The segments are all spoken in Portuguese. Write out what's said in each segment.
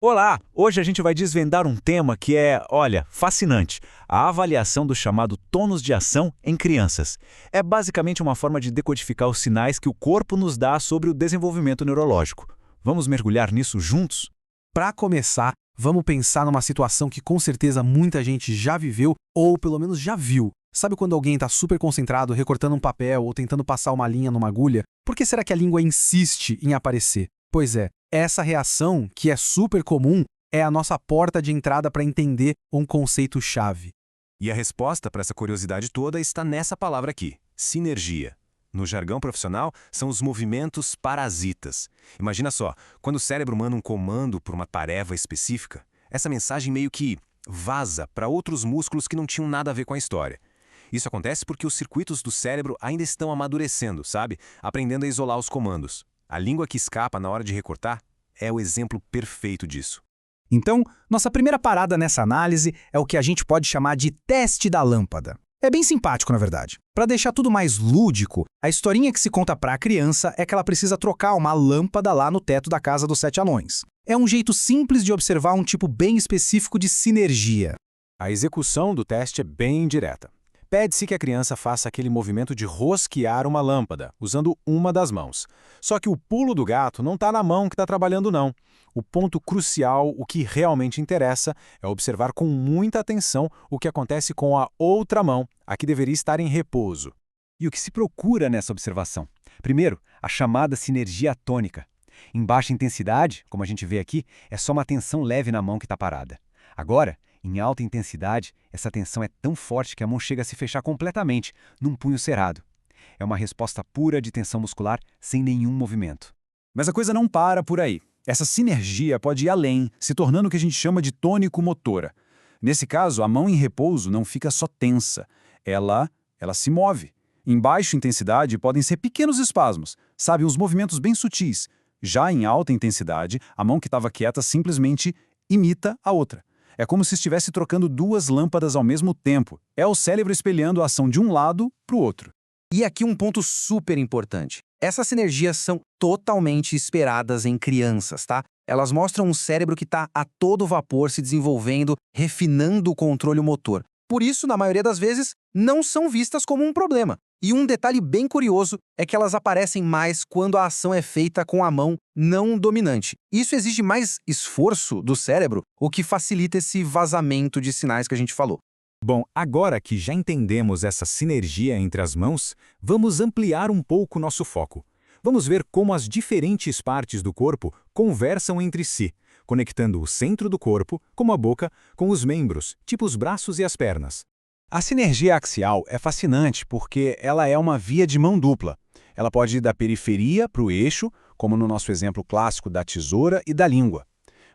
Olá! Hoje a gente vai desvendar um tema que é, olha, fascinante. A avaliação do chamado tônus de ação em crianças. É basicamente uma forma de decodificar os sinais que o corpo nos dá sobre o desenvolvimento neurológico. Vamos mergulhar nisso juntos? Para começar, vamos pensar numa situação que com certeza muita gente já viveu ou pelo menos já viu. Sabe quando alguém está super concentrado recortando um papel ou tentando passar uma linha numa agulha? Por que será que a língua insiste em aparecer? Pois é, essa reação, que é super comum, é a nossa porta de entrada para entender um conceito-chave. E a resposta para essa curiosidade toda está nessa palavra aqui, sinergia. No jargão profissional, são os movimentos parasitas. Imagina só, quando o cérebro manda um comando por uma tarefa específica, essa mensagem meio que vaza para outros músculos que não tinham nada a ver com a história. Isso acontece porque os circuitos do cérebro ainda estão amadurecendo, sabe? Aprendendo a isolar os comandos. A língua que escapa na hora de recortar é o exemplo perfeito disso. Então, nossa primeira parada nessa análise é o que a gente pode chamar de teste da lâmpada. É bem simpático, na verdade. Para deixar tudo mais lúdico, a historinha que se conta para a criança é que ela precisa trocar uma lâmpada lá no teto da casa dos 7 anões. É um jeito simples de observar um tipo bem específico de sinergia. A execução do teste é bem direta. Pede-se que a criança faça aquele movimento de rosquear uma lâmpada, usando uma das mãos. Só que o pulo do gato não está na mão que está trabalhando, não. O ponto crucial, o que realmente interessa, é observar com muita atenção o que acontece com a outra mão, a que deveria estar em repouso. E o que se procura nessa observação? Primeiro, a chamada sinergia tônica. Em baixa intensidade, como a gente vê aqui, é só uma tensão leve na mão que está parada. Agora, em alta intensidade, essa tensão é tão forte que a mão chega a se fechar completamente, num punho cerrado. É uma resposta pura de tensão muscular sem nenhum movimento. Mas a coisa não para por aí. Essa sinergia pode ir além, se tornando o que a gente chama de tônico-motora. Nesse caso, a mão em repouso não fica só tensa. Ela se move. Em baixa intensidade podem ser pequenos espasmos, sabe, uns movimentos bem sutis. Já em alta intensidade, a mão que estava quieta simplesmente imita a outra. É como se estivesse trocando duas lâmpadas ao mesmo tempo. É o cérebro espelhando a ação de um lado para o outro. E aqui um ponto super importante. Essas sinergias são totalmente esperadas em crianças, tá? Elas mostram um cérebro que está a todo vapor se desenvolvendo, refinando o controle motor. Por isso, na maioria das vezes, não são vistas como um problema. E um detalhe bem curioso é que elas aparecem mais quando a ação é feita com a mão não dominante. Isso exige mais esforço do cérebro, o que facilita esse vazamento de sinais que a gente falou. Bom, agora que já entendemos essa sinergia entre as mãos, vamos ampliar um pouco nosso foco. Vamos ver como as diferentes partes do corpo conversam entre si, conectando o centro do corpo, como a boca, com os membros, tipo os braços e as pernas. A sinergia axial é fascinante porque ela é uma via de mão dupla. Ela pode ir da periferia para o eixo, como no nosso exemplo clássico da tesoura e da língua.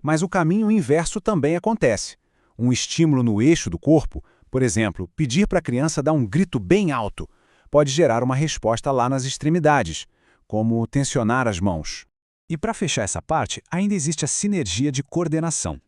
Mas o caminho inverso também acontece. Um estímulo no eixo do corpo, por exemplo, pedir para a criança dar um grito bem alto, pode gerar uma resposta lá nas extremidades, como tensionar as mãos. E para fechar essa parte, ainda existe a sinergia de coordenação.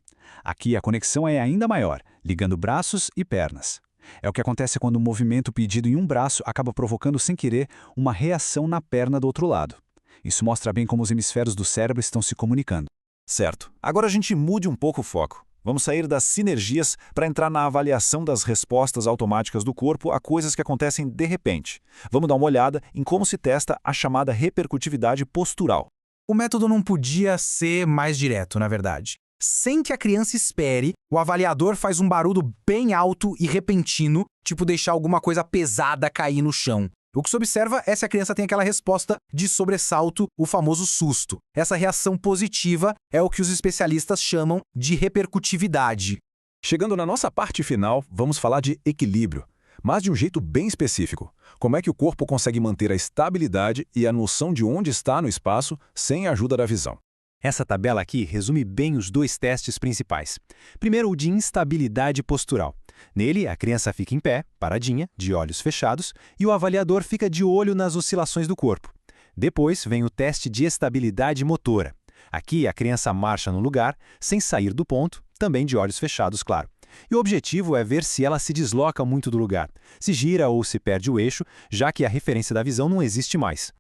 Aqui a conexão é ainda maior, ligando braços e pernas. É o que acontece quando o movimento pedido em um braço acaba provocando sem querer uma reação na perna do outro lado. Isso mostra bem como os hemisférios do cérebro estão se comunicando. Certo. Agora a gente mude um pouco o foco. Vamos sair das sinergias para entrar na avaliação das respostas automáticas do corpo a coisas que acontecem de repente. Vamos dar uma olhada em como se testa a chamada repercutividade postural. O método não podia ser mais direto, na verdade. Sem que a criança espere, o avaliador faz um barulho bem alto e repentino, tipo deixar alguma coisa pesada cair no chão. O que se observa é se a criança tem aquela resposta de sobressalto, o famoso susto. Essa reação positiva é o que os especialistas chamam de repercutividade. Chegando na nossa parte final, vamos falar de equilíbrio, mas de um jeito bem específico. Como é que o corpo consegue manter a estabilidade e a noção de onde está no espaço sem a ajuda da visão? Essa tabela aqui resume bem os dois testes principais. Primeiro, o de instabilidade postural. Nele, a criança fica em pé, paradinha, de olhos fechados, e o avaliador fica de olho nas oscilações do corpo. Depois vem o teste de estabilidade motora. Aqui, a criança marcha no lugar, sem sair do ponto, também de olhos fechados, claro. E o objetivo é ver se ela se desloca muito do lugar, se gira ou se perde o eixo, já que a referência da visão não existe mais.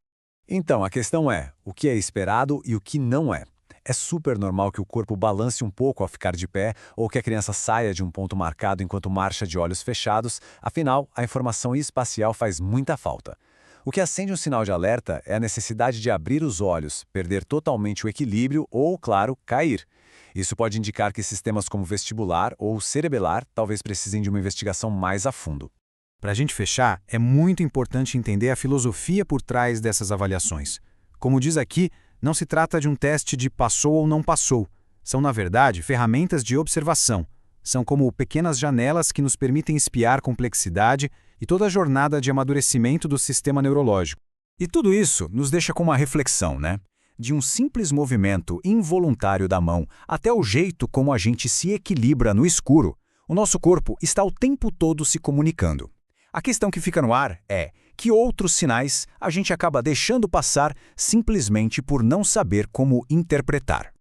Então, a questão é, o que é esperado e o que não é? É super normal que o corpo balance um pouco ao ficar de pé ou que a criança saia de um ponto marcado enquanto marcha de olhos fechados, afinal, a informação espacial faz muita falta. O que acende um sinal de alerta é a necessidade de abrir os olhos, perder totalmente o equilíbrio ou, claro, cair. Isso pode indicar que sistemas como vestibular ou cerebelar talvez precisem de uma investigação mais a fundo. Para a gente fechar, é muito importante entender a filosofia por trás dessas avaliações. Como diz aqui, não se trata de um teste de passou ou não passou. São, na verdade, ferramentas de observação. São como pequenas janelas que nos permitem espiar complexidade e toda a jornada de amadurecimento do sistema neurológico. E tudo isso nos deixa com uma reflexão, né? De um simples movimento involuntário da mão até o jeito como a gente se equilibra no escuro, o nosso corpo está o tempo todo se comunicando. A questão que fica no ar é que outros sinais a gente acaba deixando passar simplesmente por não saber como interpretar.